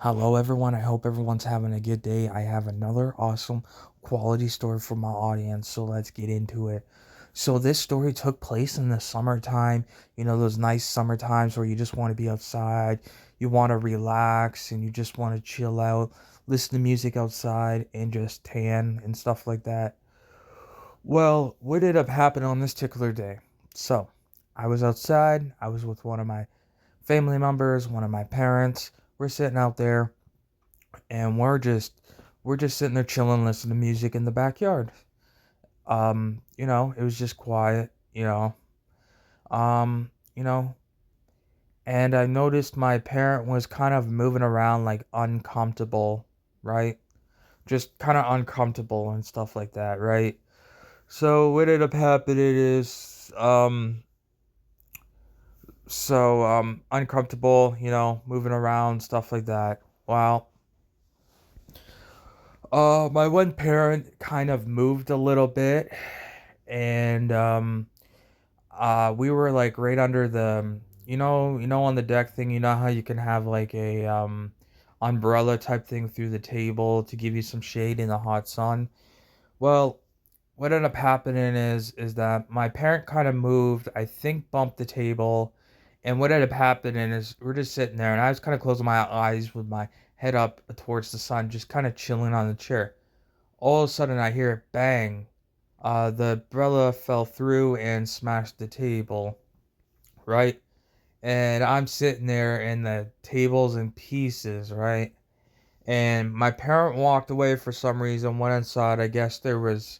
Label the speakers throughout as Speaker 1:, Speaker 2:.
Speaker 1: Hello, everyone. I hope everyone's having a good day. I have another awesome quality story for my audience, so let's get into it. So, this story took place in the summertime. You know, those nice summer times where you just want to be outside, you want to relax, and you just want to chill out, listen to music outside, and just tan and stuff like that. Well, what ended up happening on this particular day? So, I was outside, I was with one of my family members, one of my parents. We're sitting out there and we're just sitting there chilling, listening to music in the backyard. It was just quiet, Um, you know, and I noticed my parent was kind of moving around like uncomfortable, right? Just kind of uncomfortable and stuff like that, right? So what ended up happening is uncomfortable, moving around, stuff like that. Well, my one parent kind of moved a little bit, and we were like right under the, on the deck thing. You know how you can have like a umbrella type thing through the table to give you some shade in the hot sun. Well, what ended up happening is that my parent kind of moved, I think bumped the table, and what ended up happening is we're just sitting there, and I was kind of closing my eyes with my head up towards the sun, just kind of chilling on the chair. All of a sudden, I hear it bang. The umbrella fell through and smashed the table, right? And I'm sitting there, and the table's in pieces, right? And my parent walked away for some reason, went inside. I guess there was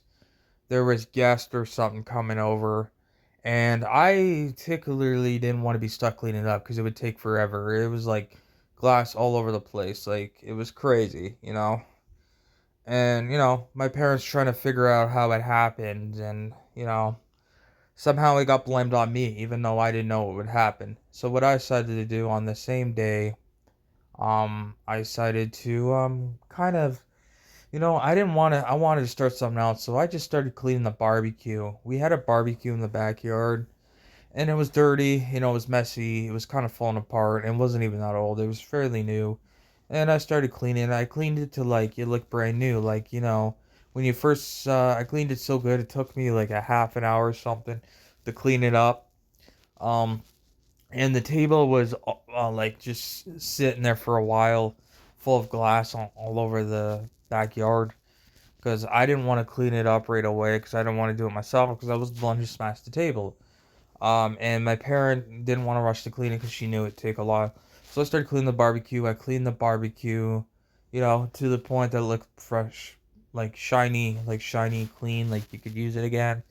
Speaker 1: guests or something coming over, and I particularly didn't want to be stuck cleaning it up because it would take forever. It was like glass all over the place, like it was crazy. And my parents trying to figure out how it happened, and somehow it got blamed on me, even though I didn't know what would happen. So what I decided to do on the same day, I decided to kind of, I didn't want to. I wanted to start something else, so I just started cleaning the barbecue. We had a barbecue in the backyard, and it was dirty. It was messy. It was kind of falling apart, and it wasn't even that old. It was fairly new, and I started cleaning. I cleaned it to like it looked brand new. Like when you first, I cleaned it so good. It took me like a half an hour or something to clean it up. Um, and the table was like just sitting there for a while, full of glass all over the backyard because I didn't want to clean it up right away because I didn't want to do it myself because I was the one who smashed the table. And my parent didn't want to rush to clean it because she knew it'd take a lot. So I started cleaning the barbecue. I cleaned the barbecue, to the point that it looked fresh, like shiny, clean, like you could use it again.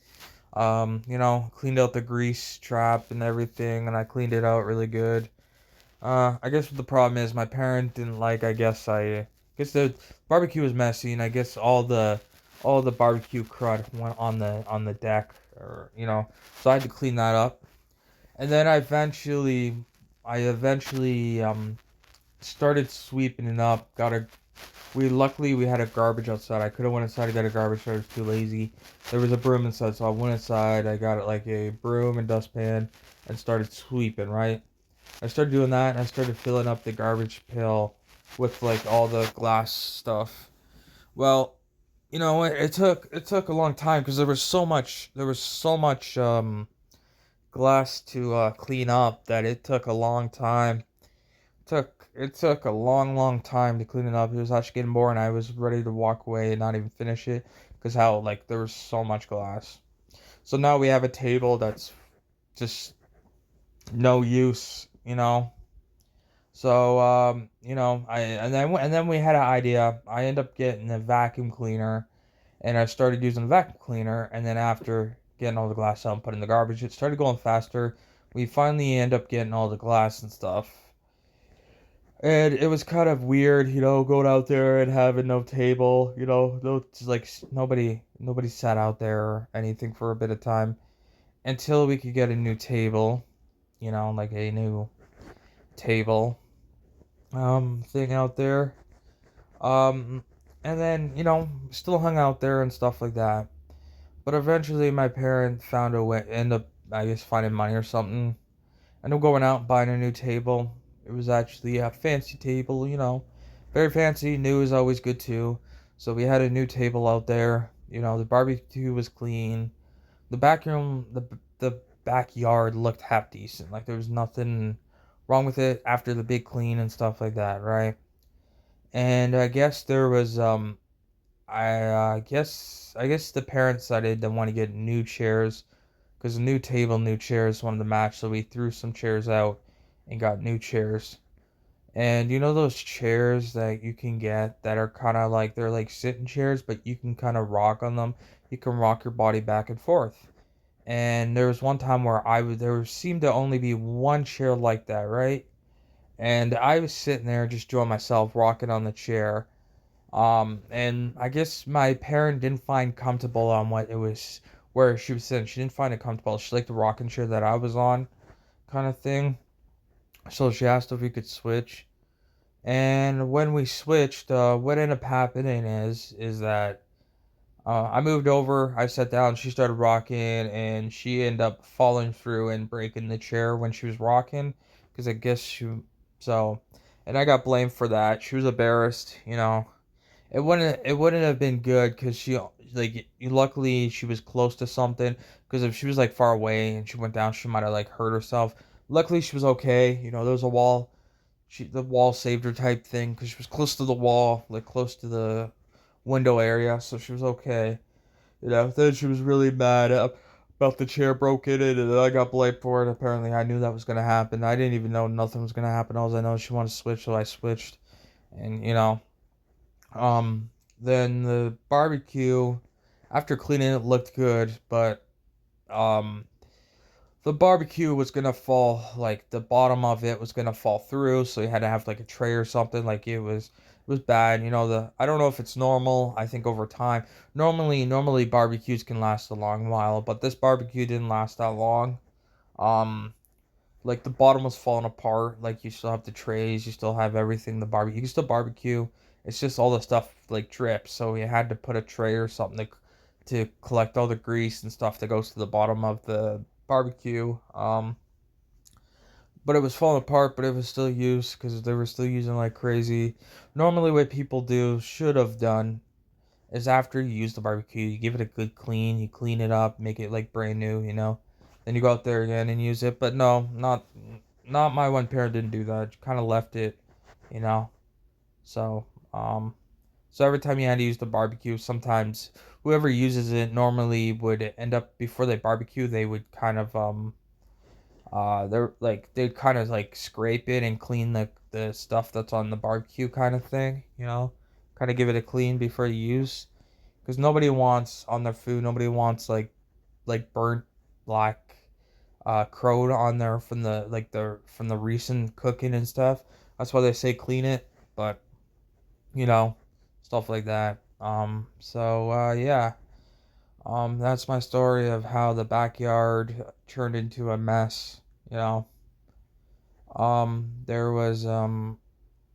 Speaker 1: Cleaned out the grease trap and everything, and I cleaned it out really good. I guess what the problem is my parent didn't like. I guess the barbecue was messy, and I guess all the barbecue crud went on the deck, or so I had to clean that up. And then I eventually started sweeping it up. We had a garbage outside. I could have went inside and got a garbage, but I was too lazy. There was a broom inside, so I went inside. I got like a broom and dustpan and started sweeping. Right. I started doing that, and I started filling up the garbage pail with like all the glass stuff. Well, it took a long time because there was so much glass to clean up that it took a long time. It took a long, long time to clean it up. It was actually getting boring. I was ready to walk away and not even finish it because how like there was so much glass. So now we have a table that's just no use. So and then we had an idea. I ended up getting a vacuum cleaner, and I started using the vacuum cleaner. And then after getting all the glass out and put in the garbage, it started going faster. We finally end up getting all the glass and stuff. And it was kind of weird, going out there and having no table. No, just like nobody sat out there or anything for a bit of time until we could get a new table. Like a new table thing out there. Um, and then, still hung out there and stuff like that. But eventually my parents found a way, end up, I guess, finding money or something. End up going out and buying a new table. It was actually a fancy table. Very fancy. New is always good too. So we had a new table out there. You know, the barbecue was clean. The back room, the backyard looked half decent. Like there was nothing wrong with it after the big clean and stuff like that, right? And I guess there was I guess the parents decided they want to get new chairs because a new table, new chairs wanted to match. So we threw some chairs out and got new chairs. And you know those chairs that you can get that are kind of like they're like sitting chairs, but you can kind of rock on them. You can rock your body back and forth. And there was one time where there seemed to only be one chair like that, right? And I was sitting there just enjoying myself, rocking on the chair. And I guess my parent didn't find comfortable on what it was where she was sitting. She didn't find it comfortable. She liked the rocking chair that I was on, kind of thing. So she asked if we could switch. And when we switched, what ended up happening is that I moved over, I sat down, she started rocking, and she ended up falling through and breaking the chair when she was rocking, because I guess so, and I got blamed for that. She was embarrassed, you know. It wouldn't have been good because luckily she was close to something, because if she was like far away and she went down, she might have like hurt herself. Luckily she was okay, you know. There was a wall, the wall saved her type thing because she was close to the wall, like close to the window area, so she was okay. You know, then she was really mad about the chair broken in, and then I got blamed for it. Apparently, I knew that was gonna happen. I didn't even know nothing was gonna happen. All I know is she wanted to switch, so I switched. And um, then the barbecue, after cleaning it, looked good, but um, the barbecue was gonna fall, like the bottom of it was gonna fall through, so you had to have like a tray or something. Like it was bad. You know, the I don't know if it's normal. I think over time, normally barbecues can last a long while, but this barbecue didn't last that long. Um, like the bottom was falling apart. Like you still have the trays, you still have everything. The barbecue, you can still barbecue. It's just all the stuff like drips, so you had to put a tray or something to collect all the grease and stuff that goes to the bottom of the barbecue. But it was falling apart, but it was still used because they were still using like crazy. Normally, what people do should have done is after you use the barbecue, you give it a good clean, you clean it up, make it like brand new, you know. Then you go out there again and use it. But no, not my one parent didn't do that. Kind of left it, you know. So um, so every time you had to use the barbecue, sometimes whoever uses it normally would end up before they barbecue, they would kind of they're like they'd kind of like scrape it and clean the stuff that's on the barbecue kind of thing, you know, kind of give it a clean before you use, because nobody wants on their food, nobody wants like burnt black crowd on there from the recent cooking and stuff. That's why they say clean it, but you know, stuff like that. Yeah. That's my story of how the backyard turned into a mess, you know. There was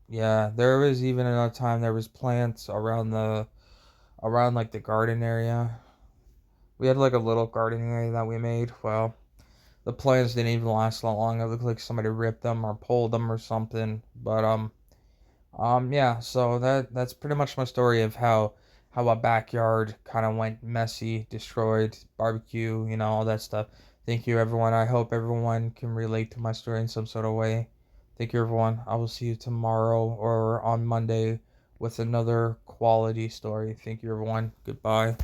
Speaker 1: yeah, there was even another time there was plants around like the garden area. We had like a little garden area that we made. Well, the plants didn't even last that long. It looked like somebody ripped them or pulled them or something. But yeah, so that's pretty much my story of how a backyard kind of went messy, destroyed, barbecue, you know, all that stuff. Thank you, everyone. I hope everyone can relate to my story in some sort of way. Thank you, everyone. I will see you tomorrow or on Monday with another quality story. Thank you, everyone. Goodbye.